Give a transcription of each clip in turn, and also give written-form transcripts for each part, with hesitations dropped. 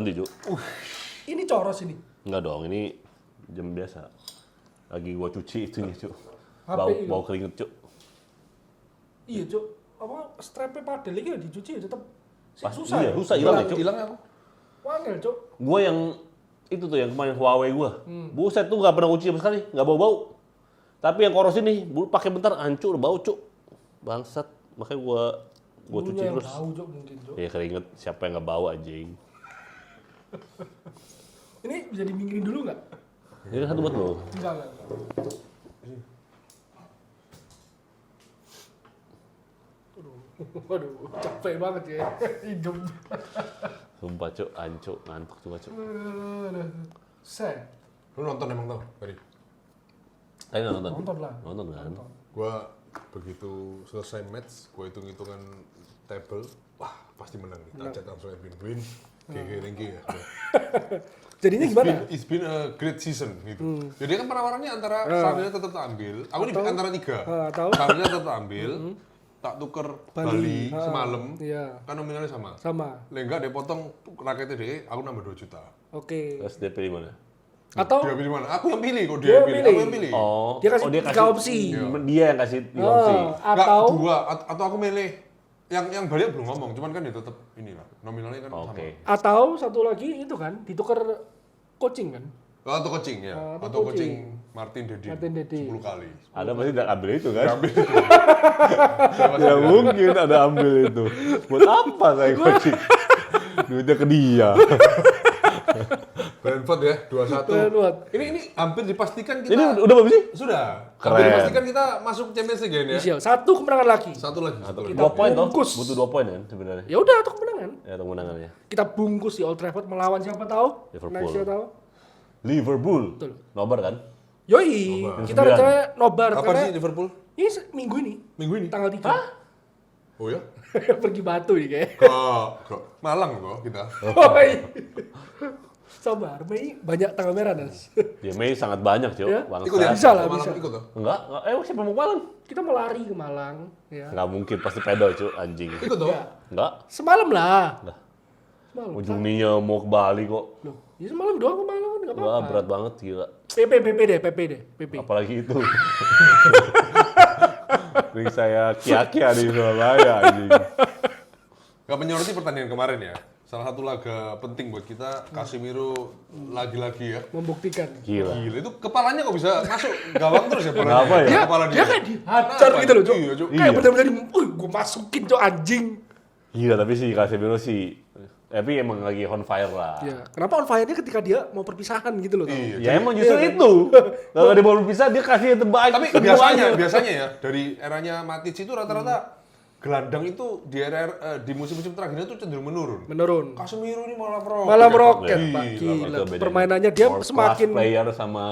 tadi, Cuk. Ini coros ini. Enggak dong, ini jam biasa. Lagi gua cuci itunya, Cuk. HP itu. Bau keringet, Cuk. Iya, Cuk. Apa strapnya padel iki ya dicuci ya tetep susah. Iya, ya? susah hilang ya, Cuk. Hilang aku. Wangel, Cuk. Gua yang itu tuh yang kemarin Huawei gua. Buset tuh enggak pernah cuci sama sekali, enggak bau-bau. Tapi yang koros ini, pakai bentar hancur bau, Cuk. Bangsat. Makanya gua cuci Bulunya yang terus. bau, Cuk, mungkin, Cuk. Ya keringet, siapa yang nggak bau anjing. Ini bisa diminggirin dulu nggak? Ini satu buat lo. Enggak. Waduh, capek banget ya hidup. Sumpah, Cuk, ancuk, ngantuk cuma, Cuk. Set. Lu nonton emang tau tadi? Kayaknya nggak nonton. Nonton lah. Nonton kan? Gua begitu selesai match, gua hitung-hitungan table, wah pasti menang nih. Tajat langsung win. GG Rengki ya. Jadinya gimana? It's been a great season gitu. Jadi kan penawarannya antara Sarnia tetap tak ambil, aku ini antara 3. atau Sarnia tetap tak ambil, tak tuker Bali semalam, Iya. kan nominalnya sama. Sama. Enggak dia potong raketnya deh, aku nambah 2 juta. Oke. Terus DP di mana? Atau Dia pilih mana? Aku yang pilih kok Dia dia yang pilih. pilih. Aku yang pilih. Oh, Dia kasih dia 3 opsi. Dia yang kasih 3 opsi. Enggak, atau 2 atau aku milih yang Bali belum ngomong, cuman kan dia tetap inilah nominalnya kan sama. Oke. atau satu lagi itu kan ditukar coaching kan? Oh, atau coaching ya, atau atau coaching. coaching Martin Dedi. Martin Dedi. 10 kali. Ada pasti udah ambil itu kan? Ambil. Ya mungkin ada ambil itu. Buat apa saya coaching? Duitnya ke dia. Brentford ya, 2-1. Brentford. Ini hampir dipastikan kita. Ini udah bagus sih? Sudah. Keren. Hampir dipastikan kita masuk Champions League ya. Sial. Satu kemenangan lagi. Satu lagi. Kita 2 poin toh? bungkus. Butuh 2 poin kan sebenarnya. Ya udah satu kemenangan. Ya kemenangannya. Kita bungkus di Old Trafford melawan siapa tahu? Liverpool. Next siapa tahu? Liverpool. Betul. Nobar kan? Yoi, kita 9. rencananya nobar Kapan karena sih Liverpool? ini minggu ini Minggu ini. tanggal 3. Oh ya? Pergi Batu nih kayak. Ke Malang kok kita. Woi. Sabar, Mei banyak tanggal merah Nas. Ya Mei sangat banyak, Cuk. Ya. Bangsa. Ikut ya? Bisa lah, Malang bisa. ikut tuh. Enggak, siapa mau Malang? Kita mau lari ke Malang, ya. Enggak mungkin, pasti pedal, Cuk, anjing. Ikut tuh. Enggak. Semalam lah. Lah. Semalam. Ujungnya mau ke Bali kok. Loh, ya semalam doang ke Malang kan enggak Wah, apa-apa. berat banget gila. PP deh. Apalagi itu. Ring saya kia-kia di Surabaya anjing. Gak menyoroti pertandingan kemarin ya. Salah satu laga penting buat kita, Casemiro lagi-lagi ya. Membuktikan. Gila. Gila, itu kepalanya kok bisa masuk gawang terus ya Kenapa ya? Dia, Kepala dia kayak dihajar gitu loh, Cok. Iya, Cok. Kayak Iya. bener-bener gue masukin, Cok, anjing. Gila, tapi si Casemiro sih tapi emang lagi on fire lah. Ya, kenapa on fire-nya ketika dia mau perpisahan gitu loh, tau? Iya. Ya emang justru itu. Kalau dia mau berpisah dia kasih yang terbaik. Tapi biasanya ya dari eranya Matic itu rata-rata gelandang itu di di musim-musim terakhirnya tuh cenderung menurun. Menurun. Casemiro ini malah meroket. Malah meroket, Gila, Pak. Itu Gila. bedanya. Permainannya dia World semakin class player sama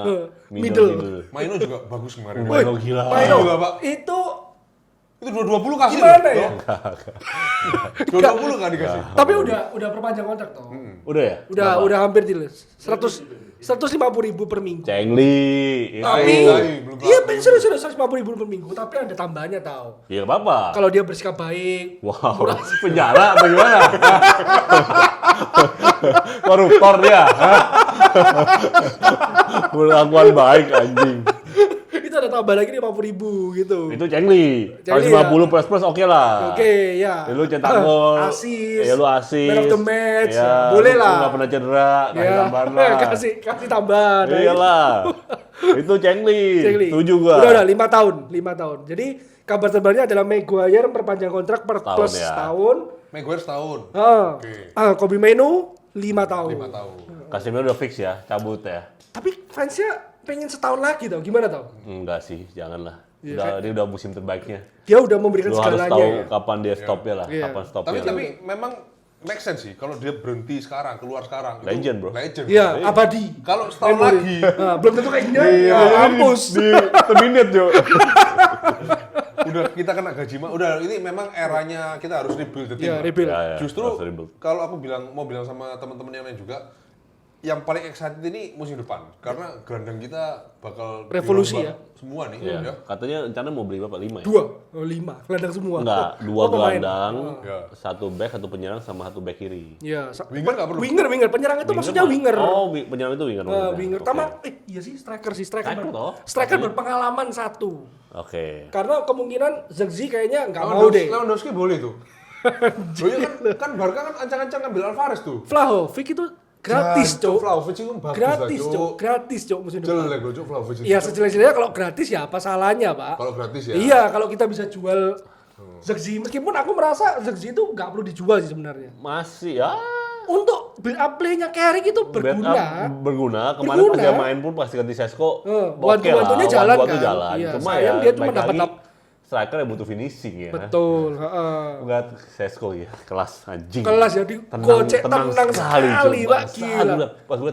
middle. middle. Maino juga bagus kemarin. Maino gila. Maino, juga, Pak. itu Itu 220 kasih. gimana ya? 220 kan dikasih. Tapi udah perpanjang kontrak toh. Udah ya? Udah hampir deal. 150.000 per minggu. Cengli. Tapi belum iya serius 150.000 per minggu, tapi ada tambahannya tau. Ya nggak apa-apa. Kalau dia bersikap baik, Wow, penjara apa gimana? Koruptor dia. Perlakuan baik anjing. itu ada tambahan lagi 50.000 gitu. Itu Cengli. Kalau Cengli, 50 plus oke lah. Oke, ya. Ya, lu cetak gol. Asis. Ya lu asis. Man of the match. Ya, Boleh lu lah. nggak pernah cedera. Kasih Ya. tambahan lah. kasih tambahan. Iyalah. Itu Cengli. Cengli. Setuju gua. Udah 5 tahun, 5 tahun. Jadi kabar terbarunya adalah Maguire perpanjang kontrak Setahun plus ya. setahun. Maguire setahun. Oke. Kobe Mainu 5 tahun. 5 tahun. Casemiro udah fix ya, cabut ya. Tapi fansnya pengen setahun lagi tau, gimana tau? Enggak sih, janganlah. Iya, Dia udah musim terbaiknya. Dia udah memberikan Lu harus segalanya. tahu Ya. kapan dia stopnya lah, Iya. kapan stopnya. Tapi memang make sense sih kalau dia berhenti sekarang, keluar sekarang. Itu Legend, bro. Legend. Iya, abadi. Kalau setahun Memori. lagi, Nah, belum tentu kayak gini. Iya, Mampus. di terminate Jo. udah kita kena gaji mah. Udah ini memang eranya kita harus rebuild the team. Iya, Pak. rebuild. Ya, Justru harus rebuild. kalau aku mau bilang sama teman-teman yang lain juga, yang paling excited ini musim depan karena gelandang kita bakal Revolusi dirombak ya? semua nih Iya. ya. Katanya rencana mau beli berapa? 5 ya? 2, 5, gelandang semua. Enggak, 2 Oh, pemain. gelandang, Ya. 1 back, 1 penyerang sama 1 back kiri. Iya, Winger nggak perlu. Winger, penyerang itu maksudnya mah- winger. Oh, penyerang itu winger. Winger. Oke. Sama, iya sih striker Striker toh? Striker berpengalaman 1. Oke. Karena kemungkinan Zirkzee kayaknya nggak mau deh. Lewandowski boleh tuh. Oh iya kan Barca kan ancang-ancang ngambil Alvarez tuh. Vlahovic itu gratis, Cuk. Cok. Vlahovic itu bagus Gratis, lah, Cok. Gratis, Cok, musim depan. Jelek loh, Cuk, Vlahovic itu. Iya, sejelas-jelasnya kalau gratis ya apa salahnya, Pak? Kalau gratis ya. Iya, kalau kita bisa jual Zirkzee, meskipun aku merasa Zirkzee itu nggak perlu dijual sih sebenarnya. Masih ya. Untuk build up play-nya Carrick itu berguna. Berguna. Kemarin pas dia main pun pasti ganti Sesko. Bantu-bantunya jalan bantu kan. jalan. Iya, Cuma sayang ya dia cuma baik dapat lagi, striker yang butuh finishing ya. Betul, heeh. Enggak Sesko ya, kelas anjing. Kelas ya, digocek tenang sekali, cuy, Pak, bangsat. gila. Gua pas gue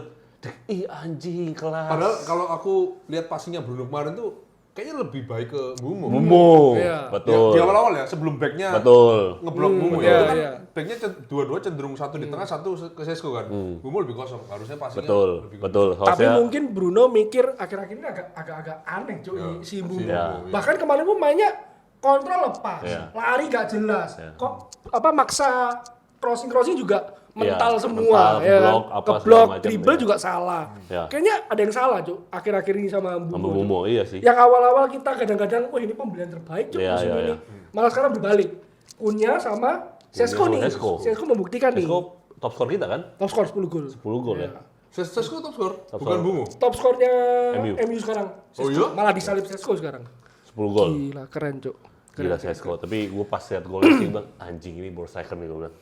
ih anjing kelas. Padahal kalau aku lihat passingnya Bruno kemarin tuh kayaknya lebih baik ke Bumo. Bumo. Iya. Betul. Di awal-awal ya, sebelum backnya Betul. ngeblok Bumo iya, ya. Itu kan iya. backnya dua-dua cenderung satu di tengah, satu ke Sesko kan. Bumo lebih kosong, harusnya passingnya Betul. lebih Betul. Tapi Harusnya mungkin Bruno mikir akhir-akhir ini agak aneh, Cok, Ya, si Bumo. ya. Bahkan kemarin pun mainnya kontrol lepas, Ya. lari gak jelas. Ya. Kok apa maksa crossing juga mental Ya, semua, mental, ya kan? keblok, apa Keblok, segala macam, dribble ya. juga salah. Ya. Kayaknya ada yang salah, Cok, akhir-akhir ini sama sama Bumo. Bumo iya sih. Yang awal-awal kita kadang-kadang, wah ini pembelian terbaik, Cok, Iya, musim iya, ini. iya. Malah sekarang berbalik. Cunha sama Sesko sama nih. Sesko. membuktikan nih. Sesko top skor kita kan? Top skor 10 gol. 10 gol ya. Sesko top skor, Top bukan skor. Bumo. Top skornya MU. MU sekarang. Oh Sesko. iya? Malah disalip Sesko sekarang. 10 gol. Gila, keren, Cok. Gila Sesko, tapi gue pas liat golnya sih bang, anjing ini baru striker nih gue bilang.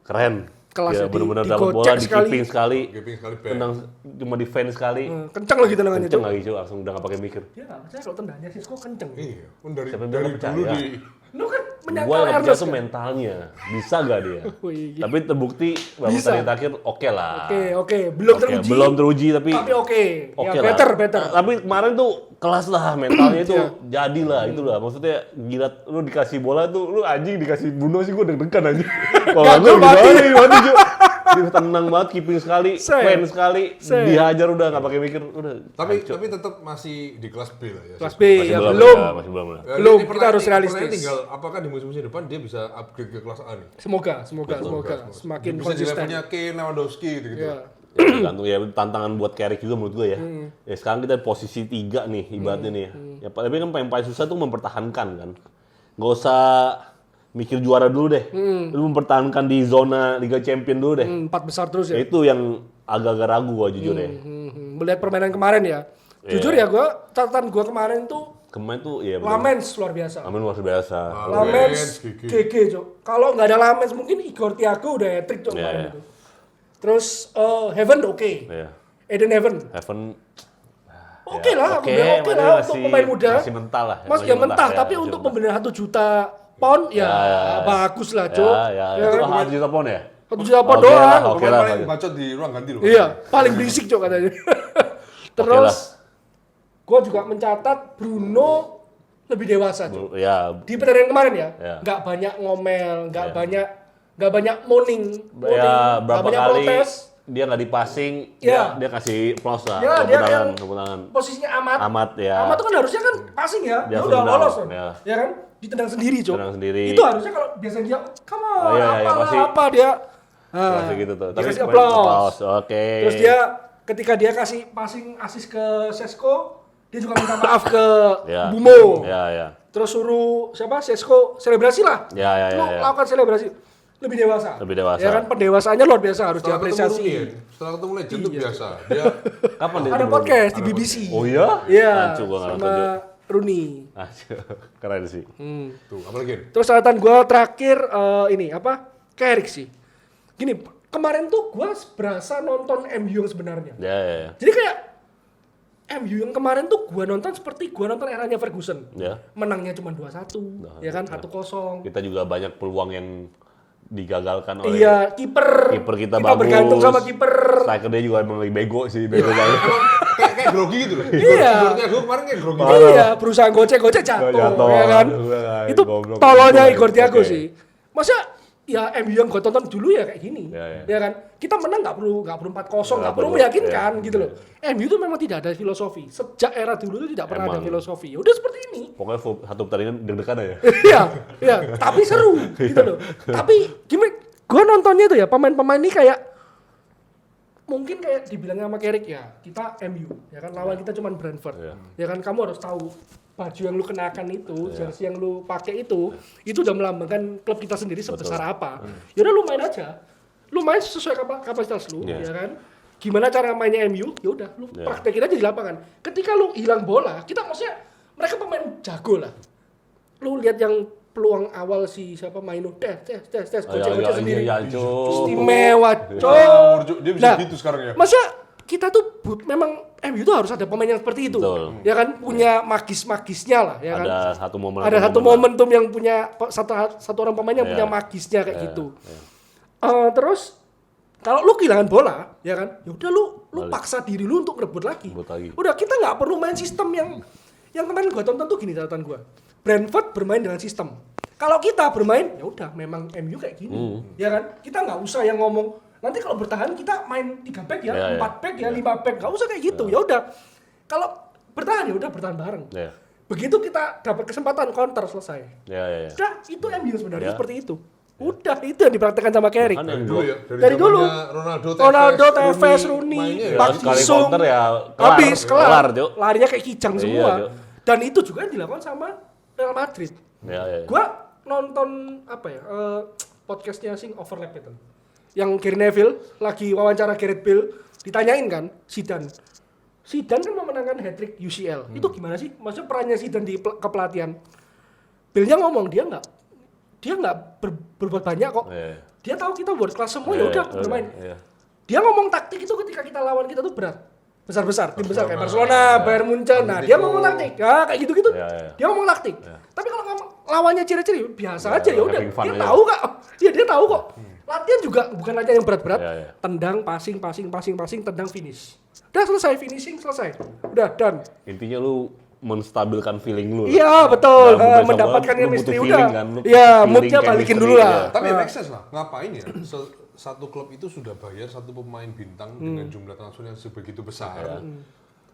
Keren. Kelasnya Dia benar-benar dapat digocek bola, di sekali. keeping sekali, Gaping sekali back. tenang cuma defense sekali. Kenceng lagi tendangannya, Kenceng Cok. lagi cuy, langsung udah gak pakai mikir. Dia nggak percaya kalau tendangnya Sesko kenceng. Iya, kan dari Siapa yang dari bilang dulu percaya? di Lu kan Gue menyangkal yang percaya Ernest tuh kan? mentalnya, bisa gak dia? Wih, Tapi terbukti babak Bisa. terakhir oke lah. Oke. Belum Oke, teruji. belum teruji tapi Tapi oke. oke Ya, lah. better. Tapi kemarin tuh kelas lah mentalnya itu Iya. jadilah itu lah. Maksudnya gila lu dikasih bola tuh lu anjing dikasih Bruno sih gue deg-degan anjing. Kalau Gak, gue gua mati. mati cuy. Dia tenang banget, keeping sekali, Set. fan sekali, Set. dihajar udah nggak pakai mikir udah. tapi hancur. tetap masih di kelas B lah ya. Kelas Sesko. B masih ya belum, belum. ya, masih belum lah. Ya, Belum, ini kita harus realistis. pertanyaan tinggal apakah di musim depan dia bisa upgrade ke kelas A nih? Semoga Semoga. semakin bisa di konsisten. levelnya Kane, Lewandowski gitu. Ya. Ya, tergantung ya tantangan buat Carrick juga menurut gue ya. Ya sekarang kita posisi 3 nih ibaratnya nih ya. Ya tapi kan yang paling susah tuh mempertahankan kan. Nggak usah mikir juara dulu deh. Lu mempertahankan di zona Liga Champion dulu deh. 4 besar terus ya. Ya, itu yang agak-agak ragu gua jujur ya. Melihat permainan kemarin ya. Jujur ya catatan gua kemarin tuh Kemarin tuh ya bener. Lamens luar biasa. Amin luar biasa. Lamens GG. GG, Cok. Kalau nggak ada Lamens mungkin Igor Thiago udah hat-trick, Cok, Iya, kemarin iya. itu. Terus Heaven oke. Ya. Eden Heaven. Heaven Oke ya, lah, oke, udah oke masih- lah untuk pemain muda. Masih mental lah. Mas masih ya mentah, ya, tapi masih untuk mentah. pembelian 1 juta pound ya, bagus lah, Cok. Ya, Ya kan? 1 juta pound ya? 1 juta pound Oke lah, doang. oke Pemain lah. paling bacot di ruang ganti loh. Iya, paling berisik, Cok, katanya. Terus gua juga mencatat Bruno lebih dewasa, Cok. Ya, Di pertandingan kemarin ya, Ya. nggak banyak ngomel, nggak Ya. banyak moaning, ya nggak berapa banyak kali protes. dia nggak dipasing, Ya. dia kasih plus lah, Ya, dia yang tepuk tangan. posisinya amat. Amat ya. Amat itu kan harusnya kan passing ya, Dia dia udah langsung lolos tendang, kan, ya. kan? Ditendang sendiri, Cok. Tendang sendiri. Itu harusnya kalau biasanya dia, come on, Oh, iya, iya, apalah, pasti- apa dia. Kasih gitu tuh. Tapi Dikasih main applause. applause, Oke. Terus dia ketika dia kasih passing assist ke Sesko, dia juga minta maaf ke Ya. Bumo. Ya, ya. Terus suruh siapa Sesko selebrasi lah. Ya, ya, ya, Lu ya. lakukan selebrasi. Lebih dewasa. Lebih dewasa. Ya kan pendewasaannya luar biasa harus Setelah ketemu diapresiasi. Rooney ya, setelah ketemu Legend tuh biasa. Dia Kapan dia? Ada ketemu? podcast di BBC. Oh iya? Iya. Ancu gua nggak Sama nonton, Jo. Rooney. Ancu. Keren sih. tuh apalagi nih? Terus catatan gue terakhir ini apa? Carrick sih. Gini, kemarin tuh gue berasa nonton MU yang sebenarnya. Ya, ya, ya. Jadi kayak MU yang kemarin tuh gue nonton seperti gue nonton eranya Ferguson. Ya. Menangnya cuma 2-1, ya kan 1-0. Kita juga banyak peluang yang digagalkan oleh Iya, kiper. kiper kita Kita bagus. bergantung sama kiper. Striker dia juga emang lebih bego sih, bego banget. Kayak grogi gitu loh. Iya. Igor Thiago kemarin kayak grogi. Iya, berusaha gocek-gocek jatuh, Jatuh, ya kan? jatuh, Itu goblok. tololnya Oke. Igor Thiago sih. Masa ya MU yang gue tonton dulu ya kayak gini, ya kan? Kita menang nggak perlu 4-0, nggak perlu meyakinkan gitu loh. MU itu memang tidak ada filosofi. Sejak era dulu itu tidak pernah ada filosofi. Ya udah seperti ini. Pokoknya satu pertandingan deg-degan aja. Iya, tapi seru gitu loh. Tapi gimana? Gue nontonnya tuh ya pemain-pemain ini kayak mungkin kayak dibilangnya sama Carrick ya, kita MU, ya kan lawan kita cuma Brentford, ya kan kamu harus tahu baju yang lu kenakan itu, jersey yang lu pakai itu udah melambangkan klub kita sendiri sebesar apa. Ya udah lu main aja, lu main sesuai kapasitas lu, ya kan. Gimana cara mainnya MU? Ya udah, lu praktekin aja di lapangan. Ketika lu hilang bola, kita maksudnya mereka pemain jago lah. Lu lihat yang peluang awal si siapa Maino tes gocek sendiri. Istimewa, cok. Dia bisa gitu sekarang ya. Masa kita tuh memang MU itu harus ada pemain yang seperti itu. Betul. Ya kan punya magis-magisnya lah, ya kan. Ada satu momentum yang punya satu orang pemain yang punya magisnya kayak gitu. Terus kalau lu kehilangan bola, ya kan? Ya udah lu paksa diri lu untuk ngerebut lagi. Udah kita nggak perlu main sistem yang kemarin gua tonton tuh gini catatan gua. Brentford bermain dengan sistem. Kalau kita bermain, ya udah memang MU kayak gini. Ya kan? Kita nggak usah yang ngomong nanti kalau bertahan kita main 3 back ya, 4 back ya, 5 back. Nggak usah kayak gitu. Ya udah. Kalau bertahan ya udah bertahan bareng. Begitu kita dapat kesempatan counter selesai. Udah, itu MU sebenarnya seperti itu. Udah, itu yang dipraktekkan sama Carrick. Dari dulu. Ronaldo, Tevez, Rooney, Park Ji-sung. Habis kelar. Larinya kayak kijang semua. Dan itu juga yang dilakukan sama Real Madrid. Gua nonton podcastnya sing Overlap itu. Yang Gary Neville lagi wawancara Gareth Bale, ditanyain kan Zidane kan memenangkan hat-trick UCL. Itu gimana sih? Maksudnya perannya Zidane di kepelatihan. Bale-nya ngomong dia nggak berbuat banyak kok. Dia tahu kita world class semua ya udah bermain. Dia ngomong taktik itu ketika kita lawan kita tuh berat. Besar-besar, tim besar kayak Barcelona, Bayern Munchen. Nah, dia ngomong taktik. Ya, kayak gitu-gitu. Dia ngomong taktik. Tapi kalau lawannya ciri-ciri biasa aja ya udah. Dia tahu kok. Dia tahu kok. Latihan juga bukan latihan yang berat-berat. Tendang, passing, tendang, finish. Udah selesai, finishing selesai. Udah done. Intinya lu menstabilkan feeling lu. Iya, betul. Mendapatkan chemistry udah. Iya, moodnya balikin dulu lah. Tapi make sense lah. Ngapain ya? Satu klub itu sudah bayar satu pemain bintang dengan jumlah transfer yang sebegitu besar.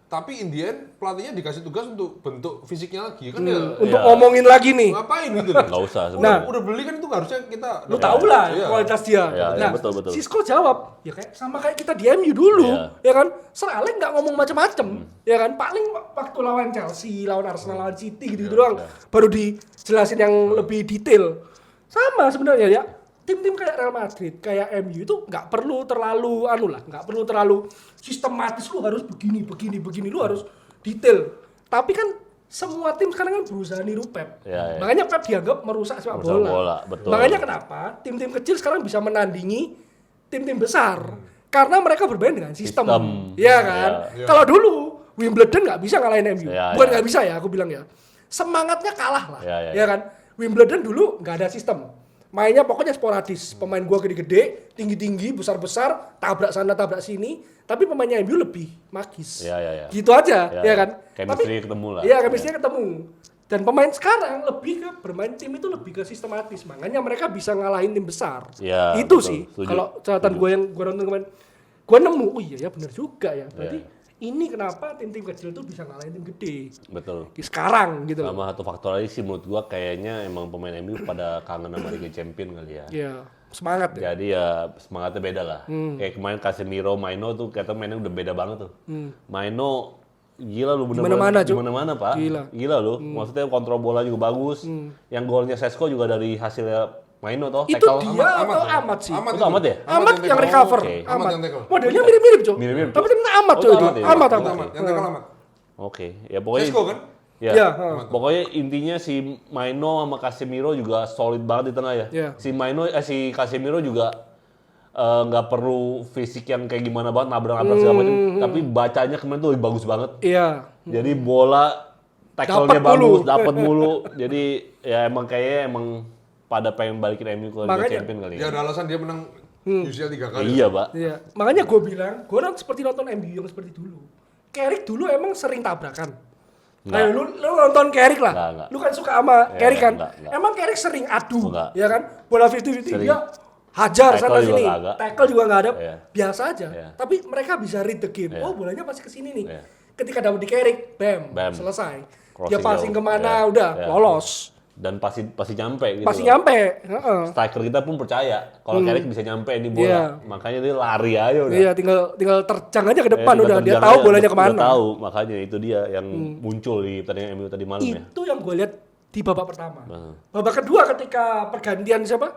Tapi in the end pelatihnya dikasih tugas untuk bentuk fisiknya lagi kan ya. Untuk ngomongin lagi nih. Ngapain gitu? Enggak usah. Udah beli kan itu harusnya kita lu tahu lah kualitas dia. Nah, betul. Sisco jawab, ya kayak sama kayak kita di MU dulu, ya kan? Sir Alex enggak ngomong macam-macam, ya kan? Paling waktu lawan Chelsea, lawan Arsenal, lawan City gitu doang. Baru dijelasin yang lebih detail. Sama sebenarnya ya. Tim-tim kayak Real Madrid, kayak MU itu nggak perlu terlalu nggak perlu terlalu sistematis, lu harus begini, lu harus detail. Tapi kan semua tim sekarang kan berusaha niru Pep. Makanya Pep dianggap merusak sepak bola. Betul. Makanya kenapa tim-tim kecil sekarang bisa menandingi tim-tim besar? Karena mereka bermain dengan sistem. Iya kan? Kalau dulu Wimbledon nggak bisa ngalahin MU. Bukan nggak bisa ya, aku bilang ya. Semangatnya kalah lah. Ya kan? Wimbledon dulu nggak ada sistem. Mainnya pokoknya sporadis, pemain gua gede-gede, tinggi-tinggi, besar-besar, tabrak sana, tabrak sini, tapi pemainnya MU lebih magis. Gitu aja, ya kan? Chemistry ketemu lah. Iya, chemistry ketemu. Dan pemain sekarang lebih ke bermain tim itu lebih ke sistematis, makanya mereka bisa ngalahin tim besar. Itu betul, sih. Kalau catatan gua yang gua nonton kemarin, gua nemu, oh iya ya benar juga ya. Berarti ini kenapa tim-tim kecil itu bisa ngalahin tim gede. Betul. Sekarang gitu. Sama satu faktor lagi sih menurut gua kayaknya emang pemain MU pada kangen sama Liga Champions kali ya. Iya, semangat ya. Jadi ya semangatnya beda lah. Kayak kemarin Casemiro, Maino tuh kata mainnya udah beda banget tuh. Maino gila lu bener-bener. Gimana-mana Pak. Gila lu. Maksudnya kontrol bola juga bagus. Yang golnya Sesko juga dari hasilnya Maino toh, itu tackle. Dia atau Amat sih? Amat ya? Amat yang recover. Amat yang tackle. Modelnya mirip-mirip, Cok. Tapi ternyata Amat, Cok. Amat. Yang tackle Amat. Oke, ya pokoknya Sesko kan? Ya. Pokoknya intinya si Maino sama Casemiro juga solid banget di tengah ya. Si Casemiro juga nggak perlu fisik yang kayak gimana banget nabrak segala macam, tapi bacanya kemarin tuh bagus banget. Iya. Jadi bola tackle-nya bagus, dapat mulu. Jadi ya emang kayaknya pada pengen balikin MU ke Liga Champions kali ya. Ya ada alasan dia menang UCL 3 kali. Iya, Pak. Iya. Makanya gue bilang, gue seperti nonton MU yang seperti dulu. Carrick dulu emang sering tabrakan. Ayo lu nonton Carrick lah. Enggak. Lu kan suka sama Carrick kan? Enggak. Emang Carrick sering adu, Enggak. ya kan? Bola 50-50 dia hajar Tackle sana juga sini. enggak. Tackle juga enggak ada. Iya. Biasa aja. Iya. Tapi mereka bisa read the game. Iya. Oh, bolanya pasti ke sini nih. Iya. Ketika dapat di Carrick, bam, Bam. selesai. Crossing Dia passing jauh. kemana Iya. udah Iya. lolos. Dan pasti nyampe gitu. Pasti loh. nyampe. Heeh. Striker kita pun percaya kalau Carrick bisa nyampe ini bola. Iya. Makanya dia lari aja udah. Iya, tinggal terjang aja ke depan Tinggal udah. Dia terjang tahu aja, bolanya udah kemana. tahu, makanya itu dia yang muncul di pertandingan MU tadi malam ya. Itu yang gue lihat di babak pertama. Nah. Babak kedua ketika pergantian siapa?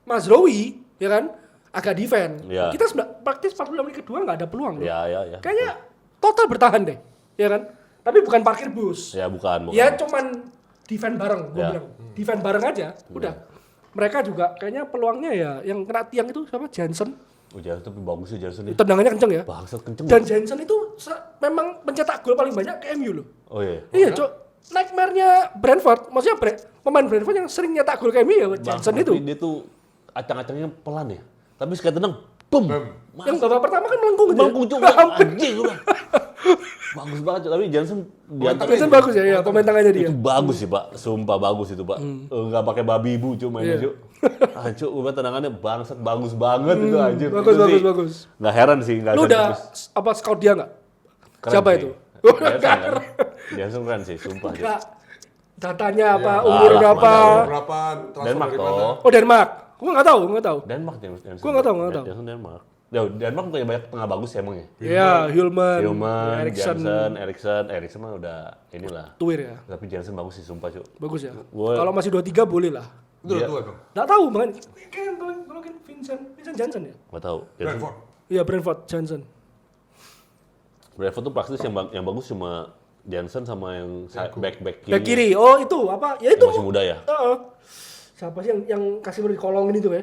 Mazraoui, ya kan? Agak defend. Iya. Kita praktis 45 menit kedua nggak ada peluang. loh. Ya. Kayaknya total bertahan deh, ya kan? Tapi bukan parkir bus. Ya bukan. Ya cuman defend bareng, gue Ya. bilang. Defend bareng aja, udah. Mereka juga kayaknya peluangnya ya yang kena tiang itu siapa? Jansen. Oh, Jansen tapi bagus sih Jansen ya. Tendangannya kenceng ya. Bangsat kenceng. Dan Jansen itu memang pencetak gol paling banyak ke MU loh. Oh iya. Iya, Cok. Nightmare-nya Brentford, maksudnya pemain Brentford yang sering nyetak gol ke MU ya Jansen Bangsat, itu. tapi dia tuh acang-acangnya pelan ya. Tapi sekali tendang, boom. Yang babak pertama kan melengkung gitu. Melengkung juga. Anjing udah. Bagus banget, Cok. Tapi Jansen Jansen bagus ya, ya pemain tangannya dia. itu bagus sih, Pak. Sumpah bagus itu, Pak. Enggak pakai babi ibu cuma mainnya, Iya. Cuk. Cuk, udah tendangannya bangsat bagus banget itu anjir. Bagus. Enggak heran sih, enggak Lu udah apa scout dia nggak? Siapa itu? Jansen kan? Jansen keren sih, sumpah. Cuk. Enggak. Datanya apa, Iya. umur Alah, berapa? Berapa transfer Denmark dari mana? toh. Oh, Denmark. Gua nggak tahu. Denmark Jansen. Gua nggak tahu. Jansen Denmark. Denmark punya banyak tengah bagus ya emang ya. Iya, Hillman, Hilman, Eriksen, Eriksen mah udah inilah. Tuir ya. Tapi Jansen bagus sih, sumpah, Cuk. Bagus ya. Gua- Kalau masih 23 boleh lah. Itu Iya. udah tua bang. Nggak tahu banget. Kayak kalau Vincent Jansen ya. Enggak tahu. Jansen. Brentford. Iya, Brentford Jansen. Brentford tuh praktis yang bagus cuma Jansen sama yang back kiri. Back kiri. Oh, itu apa? Ya itu. Yang masih muda ya. Heeh. Siapa sih yang kasih dikolongin itu ya?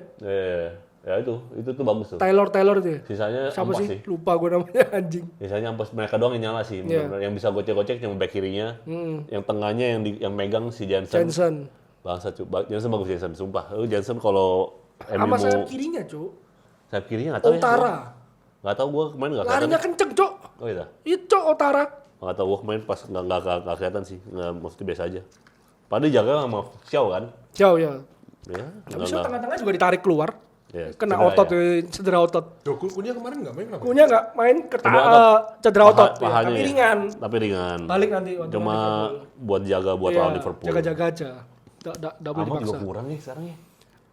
Ya itu tuh bagus tuh. Taylor itu ya? Sisanya Siapa ampas sih? sih. Lupa gue namanya anjing. Sisanya ampas mereka doang yang nyala sih. Iya. Bener-bener. Yang bisa gocek-gocek cuma back kirinya. Yang tengahnya yang megang si Jansen. Bangsa cuy. Jansen bagus Jansen, sumpah. Jansen kalau Sama sayap kirinya, Cuk. sayap kirinya enggak tahu Otara. ya. Enggak tahu gua kemarin enggak kelihatan. Larinya kenceng, Cuk. Oh iya. Itu Otara. Enggak tahu gua kemarin pas enggak kelihatan sih. Enggak, maksudnya biasa aja. Padahal jaga sama Xiao kan. Jauh ya. Ya, Tapi Xiao tengah-tengah juga ditarik keluar. Ya, Kena cedera otot, ya. cedera otot. Duh, Kunya kemarin nggak main kenapa? Kunya nggak main Cedera otot. cedera otot, ya, Pahanya tapi ya. ringan. Tapi ringan. Balik nanti waktu Cuma lawan Liverpool. buat jaga buat Iya, lawan Liverpool. jaga-jaga aja. Nggak boleh Amat juga dipaksa. kurang nih sekarang ya.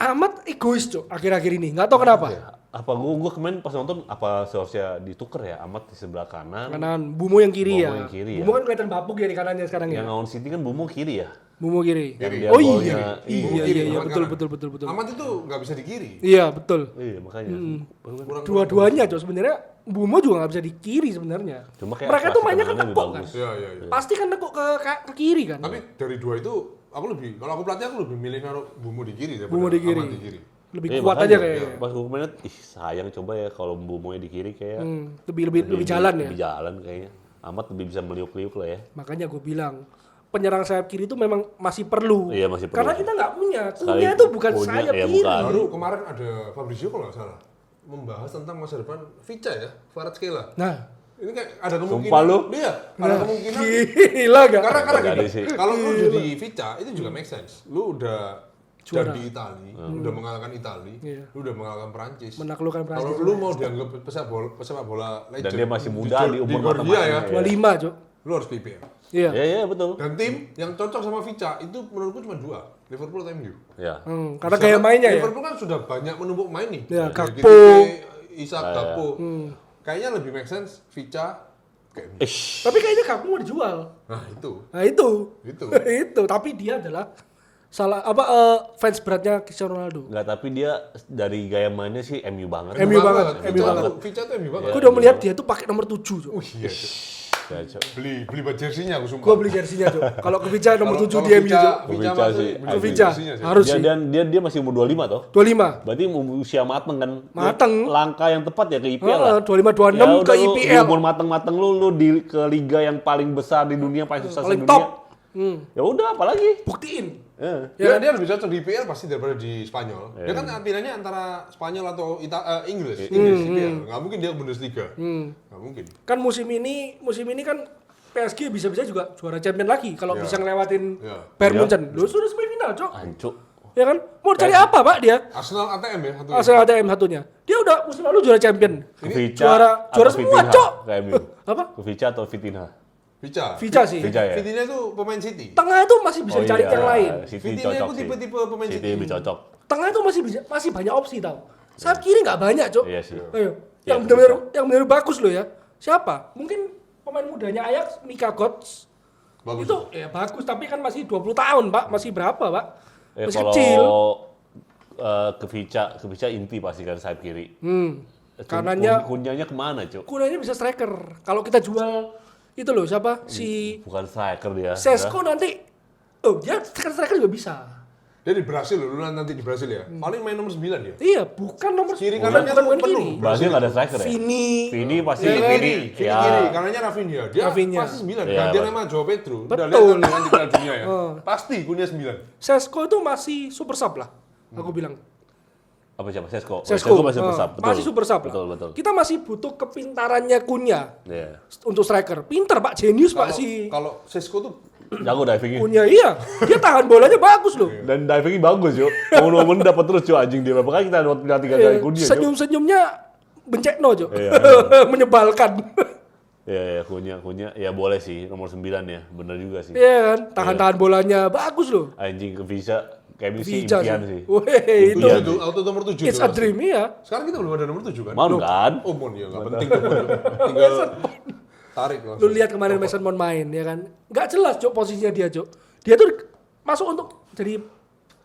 Amat egois, Cuk, akhir-akhir ini. Nggak tahu kenapa. Apa gua kemarin pas nonton apa seharusnya ditukar ya Amat di sebelah kanan. Kanan, Bumo yang kiri Bumo ya. yang kiri ya. Bumo kan kelihatan bapuk ya di kanannya sekarang Yang ya. lawan City kan Bumo kiri ya. Bumo kiri. Yang dia Oh golnya- iya. Bumo Iya, kiri, iya, Amat betul, kanan. betul. Amat itu nggak bisa di kiri. Iya, betul. Iya makanya. Kurang- Dua-duanya, Cuk, sebenarnya Bumo juga nggak bisa di kiri sebenarnya. Cuma kayak Mereka tuh klasik mainnya kan tendangannya nekuk lebih kan. bagus. Iya. Pasti kan nekuk ke kiri kan. Tapi dari dua itu kalau aku pelatih aku lebih milih naruh Bumo di kiri daripada Bumo di kiri. Amat di kiri. Lebih Iya, kuat makanya, aja kayaknya. Pas gue kemarin, sayang coba ya kalau Bumonya di kiri kayak Lebih jalan ya. Lebih jalan kayaknya. Amat lebih bisa meliuk-liuk lah ya. Makanya gue bilang penyerang sayap kiri itu memang masih perlu. Iya, masih perlu. Karena kita nggak punya. Sekali Kunya itu bukan punya, sayap ya, kiri. bukan. Baru kemarin ada Fabrizio kalau nggak salah membahas tentang masa depan Vica ya, Kvaratskhelia. Nah, Ini kayak ada kemungkinan. Sumpah lu? Iya, ada kemungkinan. gila gak? Karena Nggak gini, ada sih. kalau lu jadi Vica itu juga make sense. Lu udah Juara. jadi Itali, udah mengalahkan Itali, Iya. lu udah mengalahkan Perancis. Menaklukkan Kalau Prancis. lu mau dianggap pesepak bola legend, Dan dia masih muda di umur Georgia matang-matang ya, ya. 25, Cuk. lu harus PPM. Iya. Iya, betul. Dan tim yang cocok sama Vica itu menurutku cuma dua, Liverpool atau MU. Ya. Karena gaya mainnya ya. Liverpool kan sudah banyak menumpuk main nih. Ya, Kayak Gakpo. Isak, Gakpo. Kayaknya lebih make sense Vica kayak MU. Tapi kayaknya kamu mau dijual. Nah itu. Nah itu. Itu. itu. Tapi dia adalah fans beratnya Cristiano Ronaldo. Enggak, tapi dia dari gaya mainnya sih MU banget. MU banget, Vica MU banget. Vica tuh MU banget. Aku udah melihat dia tuh pakai nomor 7, Cuk. Iya, Cok. Ya, Cok. Beli buat jersey-nya aku sumpah. Gua beli jersinya, Cuk. Kalau ke Vica nomor 7 Kalau di MU, Vica- Cuk. Vica Vica masuk, sih. beli Ke Vica. jersinya sih. Harus Dia, sih. dia masih umur 25 toh. 25. Berarti usia mateng kan. Mateng. Langkah yang tepat ya ke IPL lah. 25 26 Ya ke udah, lu IPL. umur mateng-mateng lu di ke liga yang paling besar di dunia, paling sukses Paling di top. dunia. Ya udah, apalagi. Buktiin. Dia lebih cocok di IPL pasti daripada di Spanyol. Dia kan pilihannya antara Spanyol atau Inggris IPL. Nggak mungkin dia Bundesliga. Nggak mungkin. Kan musim ini kan PSG bisa-bisa juga juara champion lagi kalau bisa ngelewatin Bayern Munchen. Loh, sudah semifinal, Cok. Hancur. Ya kan? Mau cari apa, Pak, dia? Arsenal ATM ya satunya. Arsenal ATM satunya. Dia udah musim lalu juara champion. Vica Juara semua, Cok. Apa? Vica atau Vitinha? Vica sih. Vica ya. Vitinha itu pemain City. Tengah itu masih bisa dicari yang lain. Vitinha itu tipe-tipe pemain City. Lebih cocok. Tengah itu masih banyak opsi tau. Sayap kiri nggak banyak, Cok. Iya sih. Ayo, yang benar-benar bagus loh ya. Siapa? Mungkin pemain mudanya Ajax, Mika Götze. Bagus. Itu ya bagus, tapi kan masih 20 tahun, Pak. Masih berapa, Pak? Masih Kalau kecil. ke Vica inti pasti kan sayap kiri. Kanannya Kunyanya kemana, Cuk? Kunanya bisa striker. Kalau kita jual itu loh siapa? Si Bukan striker dia. Sesko nanti. Oh, dia striker juga bisa. Dia di Brasil loh, nanti di Brasil ya. Paling main nomor 9 dia. Iya, bukan nomor Kiri bukan kanannya tuh bukan penuh. kiri. Brasil nggak ada striker ya? Vini pasti Vini ya. kiri, kanannya Rafinha. Dia Rafinha. pasti 9. Iya, Gantian Bang. sama Joao Pedro. Udah Betul. lihat kan dengan di Piala Dunia ya. Pasti Kunya 9. Sesko itu masih super sub lah. Aku bilang. Apa siapa? Sesko. Sesko masih super sub. Betul. Masih super sub lah. Betul. Kita masih butuh kepintarannya Kunya Iya. untuk striker. Pinter Pak, jenius Pak si Kalau Sesko tuh Jago divingnya. Kunya, iya. Dia tahan bolanya bagus loh. Dan divingnya bagus, Cuk. Momen-momen dapat terus, Cuk, anjing dia. Makanya kita dapat penalti 3 kali Kunya, Cuk. Senyum-senyumnya bencekno, Cuk. Iya. Menyebalkan. Iya, Kunya. Ya boleh sih, nomor 9 ya. Bener juga sih. Iya kan, tahan-tahan bolanya bagus loh. Anjing ke Vica, kayak sih Vica impian sih. Weh, itu Impian. itu auto nomor 7. it's a dream ya. Sekarang kita belum ada nomor 7 kan? Mau kan? Oh, Mon ya, enggak penting tuh. Mon. Tinggal tarik Lu langsung. lihat kemarin Mason Mount main ya kan. Nggak jelas, Cuk, posisinya dia, Cuk. Dia tuh masuk untuk jadi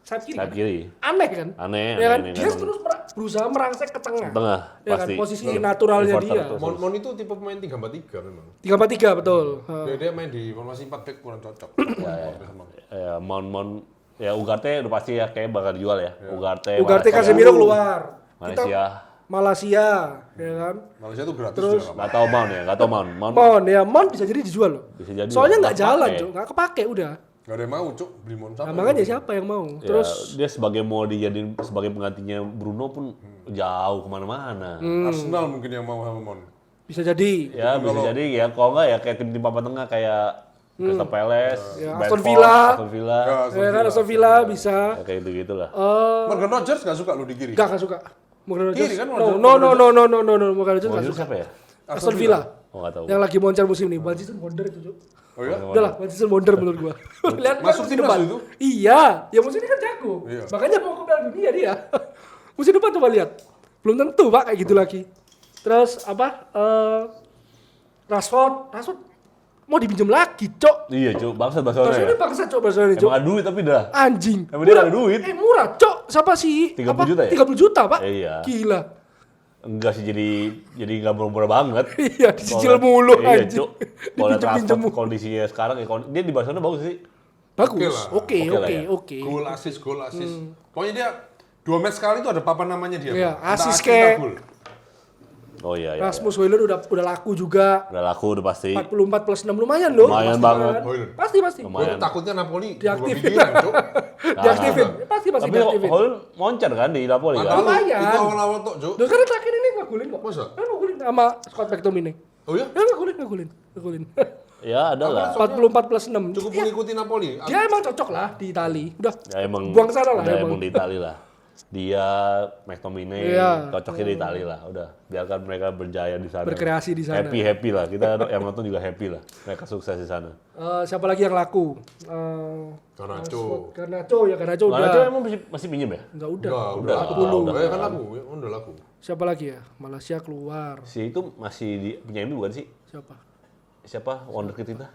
sayap kiri. Sayap kiri. Aneh kan? Aneh, Ya kan? aneh, Dia aneh. terus berusaha merangsek ke tengah. Tengah, Ya kan? pasti. Posisi naturalnya Reporter dia. tuh. Mon itu tipe pemain 3-4-3 memang. 3-4-3 betul. Dia main di formasi 4 back kurang cocok. Ya, Mount. Ya, Ugarte udah pasti ya kayak bakal dijual ya. Ugarte Casemiro keluar. Malaysia. Malaysia, ya kan? Malaysia tuh gratis Terus juga. Nggak tahu Mount. Mount bisa jadi dijual loh. Bisa jadi. Soalnya nggak Nggak jalan, pakai. Cuk. Nggak kepake udah. Gak ada yang mau, Cuk. Beli Mon Nah, makanya siapa yang mau? Ya, Terus dia sebagai mau dijadiin sebagai penggantinya Bruno pun jauh kemana-mana. Arsenal mungkin yang mau sama Mon. bisa jadi. Ya bisa jadi ya kalau nggak ya kayak tim papan tengah kayak Crystal Palace, Ya, Brentford, Aston Villa. Aston Villa. Ya kan Aston Villa bisa. Ya, kayak gitu-gitulah. Morgan Rogers gak suka lu di kiri? Gak suka. Morgan Rogers. Kiri kan, No. Morgan Rogers Mau gak jujur suka. siapa ya? Aston Villa. Oh nggak tahu. Yang lagi moncer musim ini. One season wonder itu, Cuk. Oh ya? Udah lah, one season wonder menurut gua. Lihat Masuk musim timnas depan. itu? Iya, ya musim ini kan jago. Iya. Makanya mau ke Piala Dunia dia. Musim depan coba lihat. Belum tentu, Pak, kayak gitu lagi. Terus apa? Rashford mau dipinjam lagi, Cok. Iya, Cuk. Bangsat Barcelona Barcelona ya. bangsa, Cok, Barcelona, Cok. Emang ada duit tapi dah. Anjing. Emang dia ada duit? Murah, Cok. Siapa sih? 30 juta ya? 30 juta, Pak. Iya. Gila. Enggak sih jadi nggak murah banget. Iya, dicicil mulu, Iya, anjing. Cuk. Kalau lihat Dipinjem-pinjem Rashford kondisinya sekarang ya dia di Barcelona bagus sih. Bagus. Oke lah ya. Oke. Gol assist. Pokoknya dia 2 match sekali itu ada papan namanya dia. Iya, Entah assist entah kayak- gol. Oh iya. Rasmus Højlund udah laku juga. Udah laku udah pasti. 44 plus 6 lumayan loh. Lumayan Pasti banget. kan. Højlund. Pasti. Gue Lumayan. takutnya Napoli Diaktifin. berubah pikiran, Cuk. Diaktifin. Pasti Tapi diaktifin. Holland moncer kan di Napoli kan? Mantap lu. Lumayan. Itu awal-awal tok, Cuk. Terus sekarang terakhir ini ngagulin kok. Masa? Ngagulin sama Scott McTominay. Oh ya? Ya ngagulin. Ya ada lah. 44 plus 6. Cukup mengikuti Napoli. Dia emang cocok lah di Itali. Udah. Ya emang Buang sana lah udah emang. emang di Itali lah. Dia McTominay Iya. cocoknya di Itali lah. Udah biarkan mereka berjaya di sana. Berkreasi di sana. Happy lah. Kita yang nonton juga happy lah. Mereka sukses di sana. Siapa lagi yang laku? Garnacho. Garnacho udah. Mana tuh emang masih pinjem ya? Enggak udah. Udah. 40. Kan laku, udah laku. Siapa lagi ya? Malaysia keluar. Si itu masih di penyanyi bukan sih? Siapa? Siapa wonderkid kita?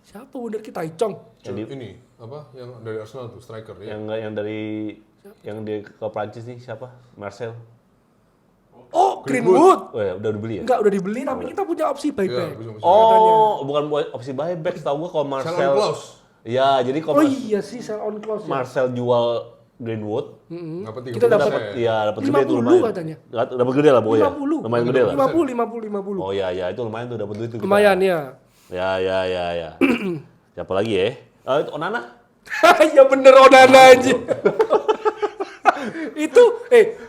Siapa wonderkid Taicong? Ini apa yang dari Arsenal tuh striker ya. Yang dari yang dia ke Prancis nih siapa? Marcel. Oh, Greenwood. Oh ya udah dibeli ya? Enggak, udah dibeli tapi kita punya opsi Iya, buyback. bisa. Oh, bukan opsi buyback. Setahu gua kalau Marcel Marcel. Klaus. Ya, jadi Oh kalau iya sih, sell on close ya. Marcel jual Greenwood, Dapat Kita dapat iya dapat gede tuh 50 lumayan. katanya. Dapat gede lah pokoknya. 50. Lumayan gede lah. 50. Oh iya itu lumayan tuh dapat duit tuh. kita. Lumayan ya. Ya. Siapa lagi ya? Itu Onana. Ya bener Onana anjing. Itu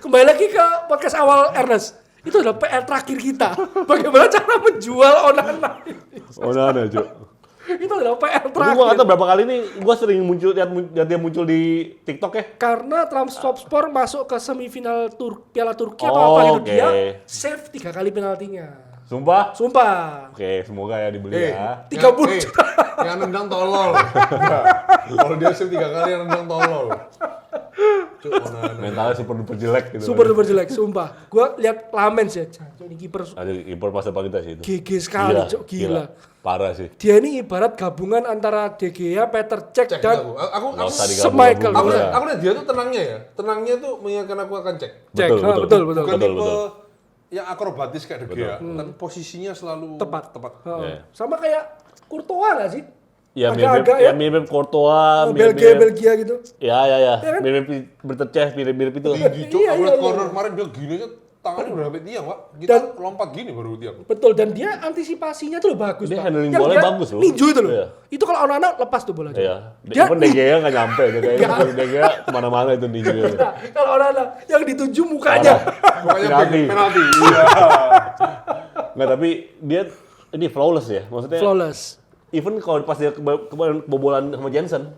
kembali lagi ke podcast awal Ernest. Itu adalah PR terakhir kita. Bagaimana cara menjual Onana? Onana, Cuk. Itu adalah PR Tapi terakhir. gue nggak tahu berapa kali nih, gue sering lihat dia muncul di TikTok ya. Karena Trabzonspor masuk ke semifinal Piala Turki atau apa gitu, dia save 3 kali penaltinya. Sumpah? Sumpah. Oke, semoga ya dibeli ya. 30 juta. Yang nendang tolol. Kalau dia save 3 kali yang nendang tolol. Cuk, Onana. Mentalnya super duper jelek gitu. Super duper jelek, sumpah. Gua lihat Lamens ya, Cuk, ini kiper Ada kiper pas depan kita sih itu. GG sekali, Cuk, gila. Parah sih. Dia ini ibarat gabungan antara De Gea, Peter Cech dan aku Nggak usah Schmeichel. digabung-gabung. aku lihat dia tuh tenangnya ya. Tenangnya tuh mengingatkan aku akan cek. Cech. Betul, Betul, betul. betul. Bukan tipe betul. yang akrobatis kayak De Gea, tapi posisinya selalu Tepat. Iya. Heeh. Sama kayak Courtois nggak sih? Ya Agak-agak mirip Courtois, Belgia gitu. Ya. Ya kan? Mirip berteceh, mirip itu. tinggi, Cuk. Iya, Aku lihat iya, corner iya. kemarin dia gini aja tangannya udah sampai tiang, Pak. Kita lompat gini baru tiang. Betul, dan dia antisipasinya tuh loh bagus, Dia Pak. handling Yang bolanya dia bagus loh. Ninju itu loh. Iya. Itu kalau Onana lepas tuh bolanya. Iya. Dia Even De Gea nggak nyampe, De Gea kemana-mana itu ninju. Nah, kalau Onana yang dituju mukanya. Pokoknya Penalti. penalti. Iya. Nggak, tapi dia ini flawless ya, maksudnya. Flawless. Even kalau pas dia kebobolan sama Jensen,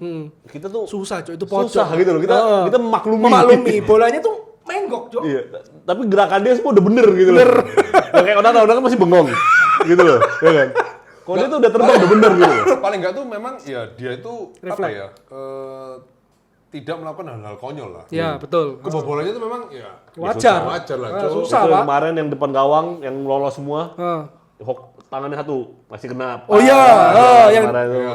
kita tuh Susah, Cok, itu pojok. susah gitu loh. Kita maklumi. Memaklumi, bolanya tuh menggok, Cok. Iya, tapi gerakan dia semua udah bener gitu loh. Yang kayak Onana masih bengong gitu loh, ya kan? Kalau dia tuh udah terbang udah bener gitu loh. Paling enggak tuh memang ya dia itu apa Refleks. ya? Tidak melakukan hal-hal konyol lah. Ya, betul. Kebobolannya tuh memang ya Wajar. wajar lah, Ah, Cok. susah, Itu Pak. kemarin yang depan gawang yang lolos semua, Ah. tangannya satu masih kena. Oh iya, yang kemarin itu. Iya.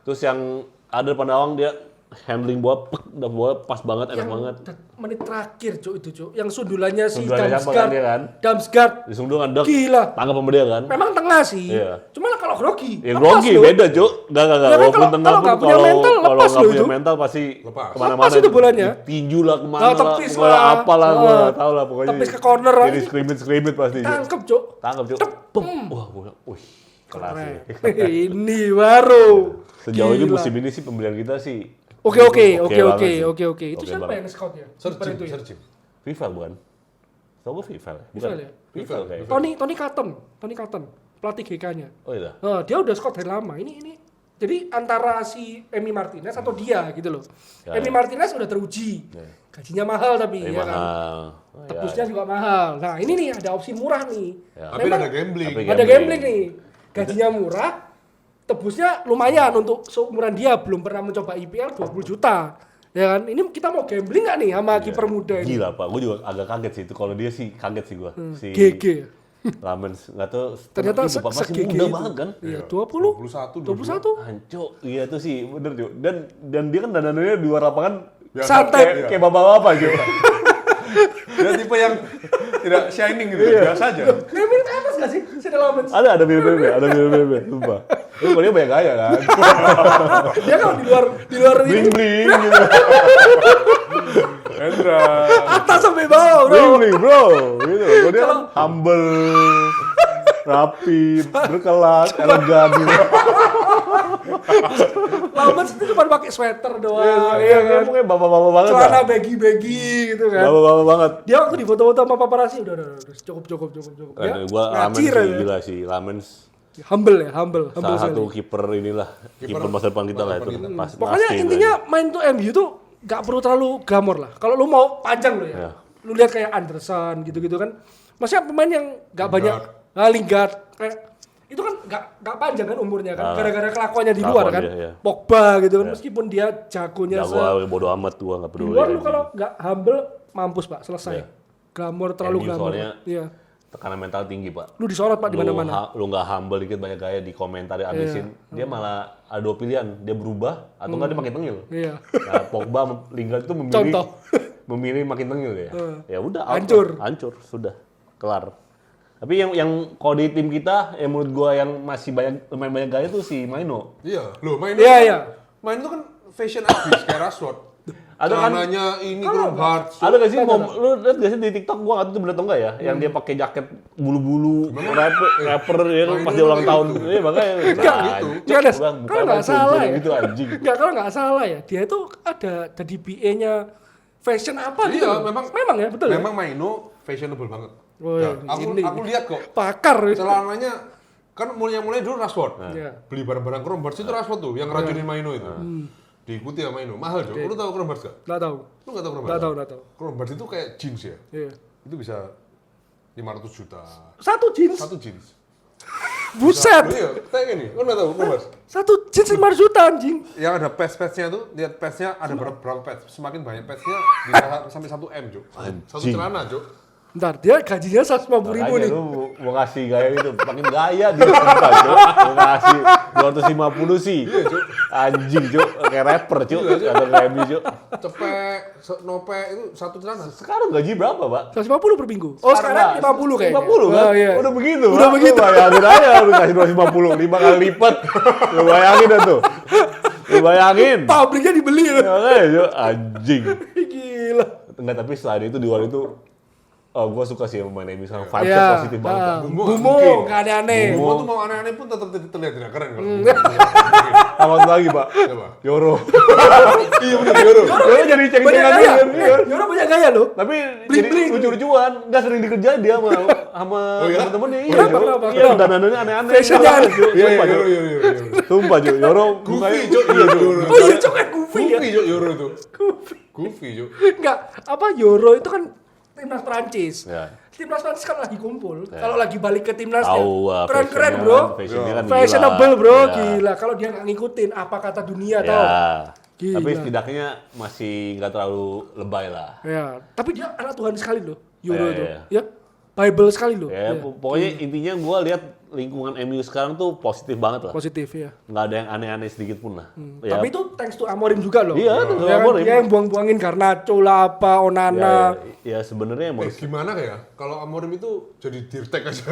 Terus yang ada depan gawang dia handling bola, udah bola pas banget, enak yang banget. menit terakhir, Cok, itu, Cok. Yang sundulannya si Sundulannya siapa kan dia kan? Damsgaard. Disundul kan, dek, Gila. tangkap sama dia kan. Memang tengah sih. Iya. Cuma kalau grogi. Ya lepas grogi loh. beda, Cuk. Enggak. Ya kan, Walaupun kalau tengah pun nggak punya mental, kalau lepas nggak loh punya itu. mental pasti Lepas. kemana-mana. Lepas itu bolanya. Tinju lah kemana Ah, lah. tepis pokoknya lah. apalah gua Ah. nggak tahu lah pokoknya. Tepis ke corner lah. Jadi screamit pasti. Cuk. Tangkep, Cok. Tangkap, Cuk. Bum. Wah, gua wih. Kelas Keren. sih. Ini baru. Sejauh ini Gila. musim ini sih pembelian kita sih Oke. banget sih. Itu Oke siapa banget. yang scoutnya? Kiper Searching, itu ya? searching. FIFA bukan? Tahu gue FIFA ya? Bukan. FIFA ya? FIFA kayaknya. Tony Cotton, pelatih GK-nya. Oh iya. Dia udah scout dari lama. Ini jadi antara si Emi Martinez atau dia gitu loh. Ya, Emi ya. Martinez udah teruji. Gajinya mahal tapi Ini ya kan. mahal. Oh, ya. Tebusnya juga mahal. Nah, ini nih ada opsi murah nih. Ya. Tapi Memang ada gambling. Tapi ada gambling nih. Gajinya murah, tebusnya lumayan untuk seumuran dia, belum pernah mencoba IPL 20 juta. Ya kan? Ini kita mau gambling nggak nih sama kiper muda ini? Gila Pak, gue juga agak kaget sih itu. Kalau dia sih kaget sih gue. Si GG. Lamens, nggak tahu. Ternyata masih se-GG muda itu. banget kan? Iya, 20. 21, 21. Hancur, iya tuh sih, bener Cuk. Dan dia kan dandanannya di luar lapangan Biasa. Santai. kayak bapak-bapak Cuk. Dia tipe yang tidak shining gitu, biasa aja. Kayak mirip atas nggak sih? Sudah lama. ada mirip-mirip, sumpah. Lu dia banyak gaya kan? Dia kalau di luar ini Bling-bling gitu. Hendra. atas sampai bawah, bro. Bling-bling bro, gitu. Kalau dia kan humble, rapi, berkelas, elegan gitu. Lama itu cuma pakai sweater doang. Iya kan? Pokoknya bapak-bapak banget lah. Celana baggy gitu kan. Bapak-bapak banget. Dia waktu di foto-foto sama paparazzi udah cukup. Dia Gua Lamens ngacir sih, aja. gila sih. Lamens Humble ya, humble salah sekali. satu kiper inilah, kiper masa depan kita lah itu. Pokoknya Pasti intinya main tuh MU tuh gak perlu terlalu glamor lah. Kalau lu mau panjang lo ya. Ya. Lu lihat kayak Anderson gitu-gitu kan. Maksudnya pemain yang gak banyak Lingard kayak itu kan gak panjang kan umurnya kan. Gara-gara kelakuannya di luar kan. Kelakuan dia, ya. Pogba gitu kan. Meskipun dia jagonya Jago bodo amat gua enggak di peduli. luar lu kalau gak humble mampus Pak, selesai. Glamor terlalu MU glamor. soalnya Iya. tekanan mental tinggi, Pak. Lu disorot Pak di mana-mana. Lu nggak humble dikit banyak gaya di komentar abisin, dia malah ada dua pilihan, dia berubah atau nggak dia makin tengil. Iya. Nah, Pogba, Lingard itu Contoh. memilih makin tengil ya. Ya udah, out. Hancur. Sudah, kelar. Tapi yang kalau di tim kita, yang menurut gua yang masih lumayan banyak gaya tuh si Maino. Iya, loh main Iya, itu iya. main itu kan fashion abis kayak Rashford. Ada kan- Celananya ini Chrome Hearts. Ada gak sih, lu lihat gak sih di TikTok, gua nggak tahu itu bener atau enggak ya, yang dia pakai jaket bulu-bulu, rapper ya kan pas dia ulang tahun. Iya makanya. Enggak gitu. Enggak ada. Bukan Kalau nggak salah ya. Gitu anjing. Enggak, kalau nggak salah ya, dia itu ada jadi BA-nya fashion apa gitu. Iya, memang ya, betul. Memang Maino fashionable banget. Aku lihat kok. Pakar. Celananya kan mulai dulu Rashford. Beli barang-barang Crombarts itu Rashford tuh yang racunin Maino itu. Diikuti sama Maino. Mahal, Cok. Lu tahu Crombarts gak? Nggak tahu. Lu nggak tahu Crombarts? Nggak tahu. Crombarts itu kayak jeans ya. Iya. Itu bisa 500 juta. Satu jeans. Buset. Buset. Iya, kayak gini. Lu nggak tahu Crombarts? Satu jeans 5 juta anjing. Yang ada patch-patchnya tuh, lihat patchnya ada berapa patch. Semakin banyak patchnya bisa sampai 1 M, Cok. Satu celana, Cok. Ntar dia gajinya 150.000 nih. Lu mau kasih gaya gitu, makin gaya dia sumpah, Cuk. Mau kasih 250 sih. Anjing, Cuk. Kayak rapper, Cuk. Atau kayak Cuk. Cepek, nope itu satu celana. Sekarang gaji berapa, Pak? 150 per minggu. Oh, sekarang 50 kayaknya. 50 kan? Oh, iya. Udah begitu. Udah Pak. begitu. Lu bayangin aja lu kasih 250, 5 kali lipat. Lu bayangin dah tuh. Lu bayangin. Pabriknya dibeli loh. Oke, Cuk. Anjing. Gila. Enggak, tapi selain itu di luar itu gue suka sih yang pemain MU sekarang. Vibes-nya Iya. positif banget. Pak. Bumo, nggak aneh-aneh. Bumo tuh mau aneh-aneh pun tetap terlihat tidak keren kalau. Apa lagi, Pak? Coba. Yoro. Iya benar Yoro. Yoro jadi Banyak ceng-cengan gaya. gitu. Yoro banyak gaya loh. Tapi Bling-bling. jadi lucu-lucuan, nggak sering dikerjain dia sama temen-temennya. Iya, Kenapa, Cuk. kenapa? Iya, dandanannya aneh-aneh. Fashionnya aneh. Iya Sumpah, Cuk. Yoro. Sumpah, Cuk. Yoro Goofy, Cuk. Iya, Yoro. Oh iya, cok kayak Goofy ya. Goofy, Cuk, Yoro itu. Goofy, Cuk. Enggak, apa Yoro itu kan timnas Prancis. Ya. Timnas Prancis kan lagi kumpul. Kalau lagi balik ke timnasnya, Tahu, keren-keren fashionnya bro. kan, fashionnya kan Fashionable gila. bro, Ya. gila. Kalau dia nggak ngikutin apa kata dunia Ya. tau. Gila. Tapi setidaknya masih nggak terlalu lebay lah. Ya, tapi dia anak Tuhan sekali loh, Yoro Ya, itu. ya. Ya, Bible sekali loh. Ya, Ya. pokoknya intinya gue lihat lingkungan MU sekarang tuh positif banget lah. Positif ya. Nggak ada yang aneh-aneh sedikit pun lah. Ya, Tapi itu thanks to Amorim juga loh. Iya, thanks to Ya kan, Amorim. dia yang buang-buangin Garnacho lah apa, Onana. ya sebenarnya emang Gimana ya? Kalau Amorim itu jadi dirtek aja.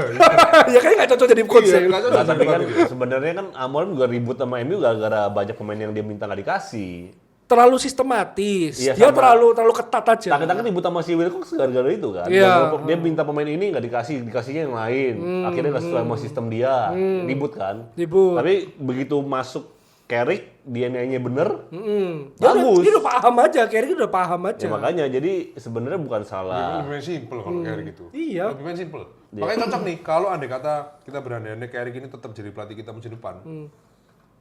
Ya kayaknya nggak cocok jadi coach ya. nggak cocok Nah, jadi tapi kan pelatih. sebenarnya kan Amorim juga ribut sama MU gara-gara banyak pemain yang dia minta nggak dikasih. Terlalu sistematis. Iya, Dia sama- terlalu ketat aja. Takut-takut ribut sama si Wilcox gara-gara itu kan. Iya. Dia minta pemain ini nggak dikasihnya yang lain. Akhirnya nggak sesuai sama sistem dia. Ribut kan. Ribut. Tapi begitu masuk Carrick, DNA-nya bener, Dia bagus. udah paham aja, Carrick udah paham aja. Ya makanya jadi sebenarnya bukan salah. Lebih main simple kalau kayak gitu. Iya. Lebih main simple. Makanya cocok nih kalau andai kata kita berandai-andai kayak ini tetap jadi pelatih kita musim depan.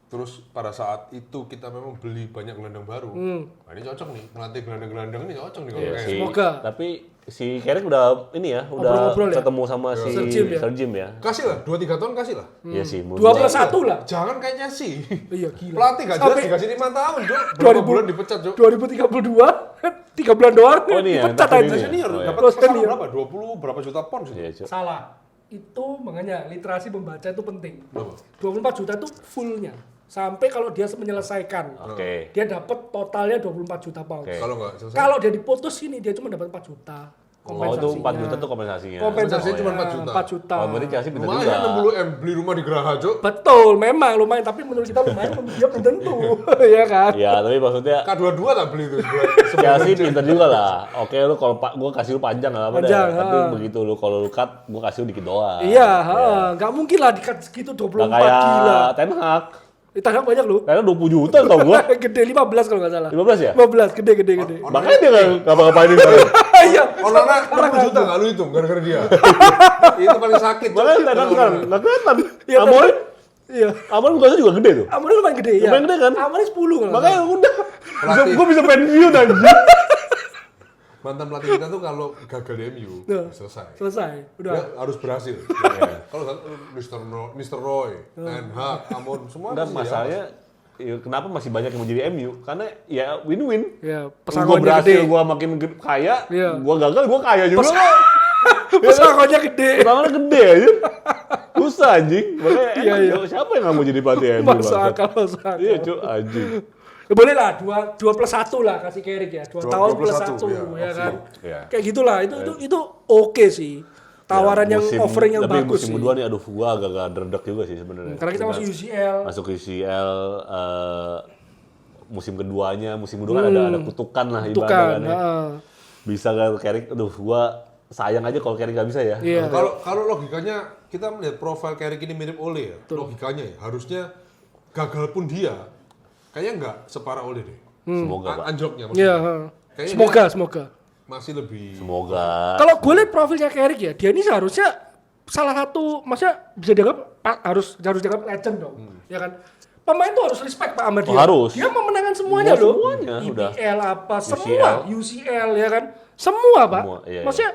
Terus pada saat itu kita memang beli banyak gelandang baru. Nah ini cocok nih, melatih gelandang-gelandang ini cocok nih kalau Ya, kayak. Semoga. Tapi si Carrick udah ini ya, udah Ngobrol-ngobrol ya? ketemu sama si Sir Jim ya? Sir Jim ya. Kasih lah, 2-3 tahun kasih lah. Iya sih. 2+1 lah. Jangan kayaknya sih. Iya gila. Pelatih gak jelas Sampai dikasih 5 tahun, Cok. Berapa bulan dipecat, Cok? 2032, 3 bulan doang. Oh, ini ya, dipecat tapi aja. ini ya? Senior Oh, iya. dapat Terus pesangon senior. berapa? 20 berapa juta pound sih? Iya, Cuk. Salah. Itu makanya literasi membaca itu penting. Berapa? 24 juta itu fullnya. Sampai kalau dia menyelesaikan, Oke. dia dapat totalnya 24 juta pound. Oke. Kalau nggak selesai. Kalau dia diputus ini dia cuma dapat 4 juta. Oh itu 4 juta tuh kompensasinya. Kompensasinya cuma 4 juta. 4 juta. Oh berarti Chelsea pintar Lumayan juga. 60 M beli rumah di Geraha, Cok. Betul, memang lumayan. Tapi menurut kita lumayan, dia belum tentu. Ya kan? Ya tapi maksudnya K22 tak beli itu Chelsea pintar juga lah. Oke lu kalau gue kasih lu panjang nggak apa deh. Panjang, Tapi ha. begitu lu kalau lu cut, gue kasih lu dikit doang. Iya, nggak mungkin lah dikat segitu 24 Nggak kayak gila. Ten Hag. Tanah banyak lu. Karena 20 juta tau gue. Gede 15 kalau nggak salah. 15 ya? 15, gede. Makanya dia nggak ngapa-ngapainin sekarang. Iya. Onana 60 juta nggak lu hitung gara-gara dia. Itu paling sakit, Cok. Makanya Ten Hag sekarang nggak kelihatan. Iya, Amorim, Iya. Amorim gajinya juga gede tuh. Amorim lumayan gede ya. Lumayan gede kan? Amorim 10 kalau. Makanya udah. Pelatih. Gue bisa pensiun anjir. Mantan pelatih kita tuh kalau gagal di MU Nah. selesai. selesai. Dia Udah. harus berhasil. Kalau nggak, Mr. Roy, Ten Hag, Amon semua Dan pasti masalahnya ya, kenapa masih banyak yang mau jadi MU? Karena ya win-win. Ya, Gue pesangonnya berhasil, gede. gue makin kaya. Iya. Gue gagal, gue kaya juga. Pesangonnya gede. Pesangonnya gede aja. Susah anjing. Makanya Iya, iya. siapa yang nggak mau jadi pelatih MU? Masuk bangsa? akal. Iya cuy, anjing. Ya, boleh lah 2+1 lah kasih Carrick ya. 2 tahun 2+1, plus 1 ya, ya kan. Iya. Kayak gitulah. Itu oke sih. Tawaran yang offering yang tapi bagus musim sih. kedua nih, aduh gua agak derdek juga sih sebenarnya. Karena kita masuk UCL. Masuk UCL musim keduanya, musim kedua kan ada kutukan lah Tukan. ibaratnya. Bisa gak Carrick, aduh gua sayang aja kalau Carrick gak bisa ya. Iya. Kalau logikanya kita melihat profil Carrick ini mirip Ole ya. Logikanya ya, harusnya gagal pun dia kayaknya nggak separah Ole deh. Semoga Pak. Anjloknya Iya. maksudnya. Kayaknya Semoga. masih lebih. Semoga. Kalau gue lihat profilnya Carrick ya, dia ini seharusnya salah satu, maksudnya bisa dianggap harus dianggap legend dong, ya kan? Pemain tuh harus respect Pak Ahmad dia. Harus. Dia memenangkan semuanya loh. Semuanya, udah. IPL apa, semua, UCL ya kan? Semua Pak. Semua, iya. Maksudnya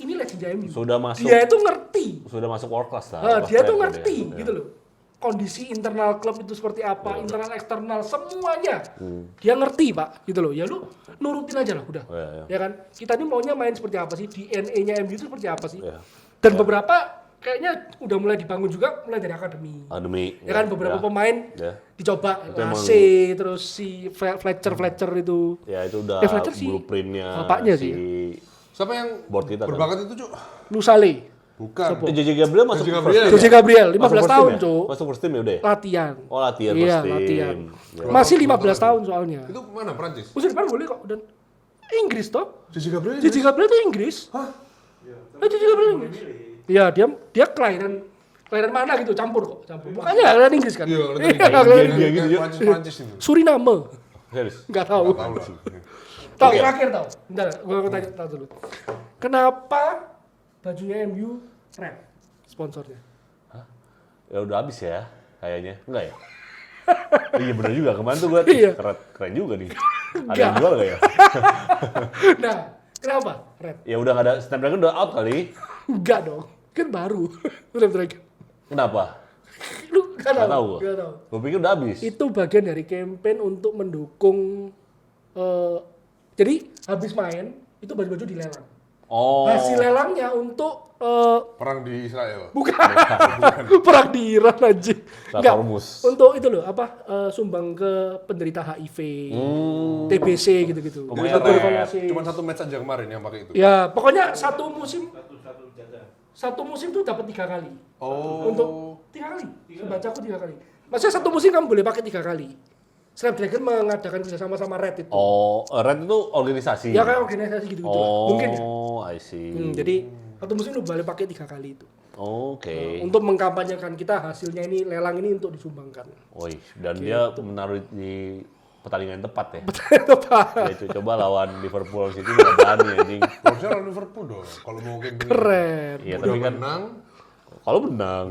ini legend MU. Sudah masuk. Dia itu ngerti. Sudah masuk world class lah. Dia tuh ngerti gitu loh. Kondisi internal klub itu seperti apa, internal eksternal semuanya. Dia ngerti Pak, gitu loh. Ya lu nurutin aja lah udah. Ya kan? Kita ini maunya main seperti apa sih? DNA-nya MU itu seperti apa sih? Dan beberapa kayaknya udah mulai dibangun juga mulai dari akademi. Ya kan beberapa pemain dicoba AC terus si Fletcher itu. Ya itu udah Fletcher blueprintnya bapaknya si Siapa yang board kita berbakat itu, Cuk? Nusale. Bukan. JJ Gabriel masuk JJ first team. Jose Gabriel 15 tahun, ya? Cuk. Masuk first team ya udah. Latihan. Oh, latihan Iya, first team. latihan. Ya. Masih 15 tahun soalnya. Itu mana Prancis? Musim depan boleh kok dan Inggris toh. JJ Gabriel. JJ Gabriel itu Inggris. Hah? JJ Gabriel Inggris. Iya, dia kelahiran mana gitu, campur kok, campur. Bukannya kelahiran Inggris kan? Iya, kelahiran Dia gitu ya. Prancis itu. Suriname. Serius. Enggak tahu. Tahu lah. Tahu terakhir tahu. Bentar, gua tanya tahu dulu. Kenapa bajunya MU red sponsornya? Ya udah habis ya kayaknya. Enggak ya? Iya benar juga. Kemarin tuh gue Iya. keren juga nih. Ada yang jual gak ya? Nah, kenapa red? Ya udah gak ada, Snapdragon udah out kali. Enggak dong, kan baru. Udah terakhir. Kenapa? Lu nggak tahu. Gak tahu. Gue pikir udah habis. Itu bagian dari campaign untuk mendukung. Jadi habis main itu baju-baju dilelang. Oh. Hasil lelangnya untuk Perang di Israel. bukan perang di Iran aja. Enggak. Hormuz. Untuk itu loh apa sumbang ke penderita HIV, TBC gitu-gitu. Pokoknya Tuberkulosis. Cuma satu match aja kemarin yang pakai itu. Ya, pokoknya satu musim tuh dapat 3 kali. Oh. Untuk 3 kali. Bacaku 3 kali. Maksudnya satu musim kamu boleh pakai 3 kali. Snapdragon mengadakan kerjasama sama Red itu. Oh, Red itu organisasi. Ya kayak organisasi gitu-gitu lah. Mungkin ya. Oh, I see. Jadi satu musim lu boleh pakai 3 kali itu. Oke. Untuk mengkampanyekan kita hasilnya ini lelang ini untuk disumbangkan. Wih, dan dia menaruh di pertandingan yang tepat ya. Tepat. Ya, itu coba lawan Liverpool City nggak berani anjing. Harusnya lawan Liverpool dong. Kalau mau kayak gini. Keren. Iya, Udah tapi kan menang. kalau menang.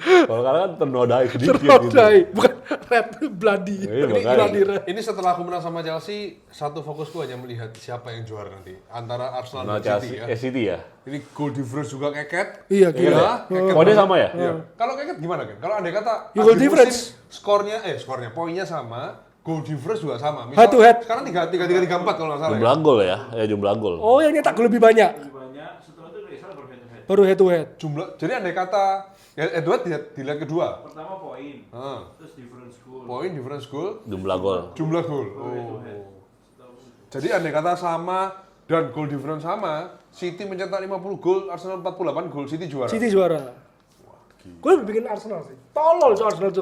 Kalau kalah kan ternodai sedikit gitu. Ternodai, bukan red bloody. Iya, Ini makanya. bloody red. Ini setelah aku menang sama Chelsea, satu fokusku hanya melihat siapa yang juara nanti antara Arsenal Nah, dan City ya. City ya. Ini goal difference juga keket. Iya, gila. Keket Oh, dia banget. sama ya? Iya. Kalau keket gimana kan? Kalau andai kata Ya, goal akhir difference. musim, skornya poinnya sama, goal difference juga sama. Head to head. Sekarang 3-3-3-4 kalau nggak salah. Jumlah gol ya, jumlah gol. Oh, yang nyetak gol lebih banyak. Setelah itu Rizal baru head to head. Baru head to head. Jadi andai kata Edward di leg kedua. Pertama poin, Ah. terus difference goal. Poin, difference goal, Jumlah gol. jumlah gol. Oh. Jadi andai kata sama dan goal difference sama, City mencetak 50 gol, Arsenal 48 gol, City juara. City juara. Gue lebih bikin Arsenal sih. Tolol so Arsenal tuh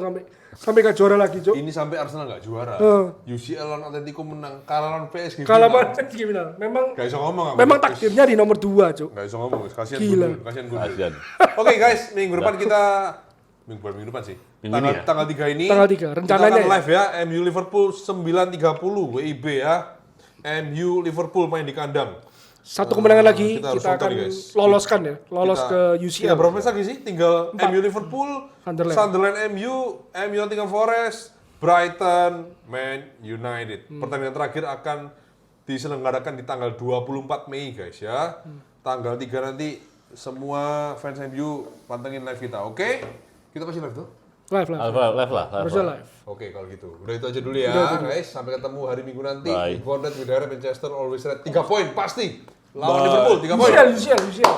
sampai gak juara lagi, Cok. Ini sampai Arsenal nggak juara. UCL lawan Atletico menang, kalah lawan PSG. Kalah final. banget gimana? Memang Gak bisa ngomong aku. memang takdirnya di nomor 2, Cok. Gak bisa ngomong, kasihan Gila. Gundul, kasihan Gundul. Kasian. Oke guys, minggu depan kita minggu depan sih. Minggu ini ya? Tanggal 3 ini. Tanggal 3, rencananya kita akan ya? live ya, MU Liverpool 9.30 WIB ya. MU Liverpool main di kandang. Satu kemenangan lagi kita harus kita nonton akan nih, guys. loloskan ya, lolos Kita- ke Kita UCL. berapa match lagi sih? Tinggal MU Liverpool, Sunderland. MU Nottingham Forest, Brighton, Man United. Pertandingan terakhir akan diselenggarakan di tanggal 24 Mei guys ya. Tanggal 3 nanti semua fans MU pantengin live kita, oke? Kita pasti live tuh? Live. Live lah. Harusnya live. Oke kalau gitu. Udah itu aja dulu ya guys. Sampai ketemu hari Minggu nanti. Bye. Bonded with Manchester always red. 3 poin pasti. Lawan Liverpool 3 poin. UCL.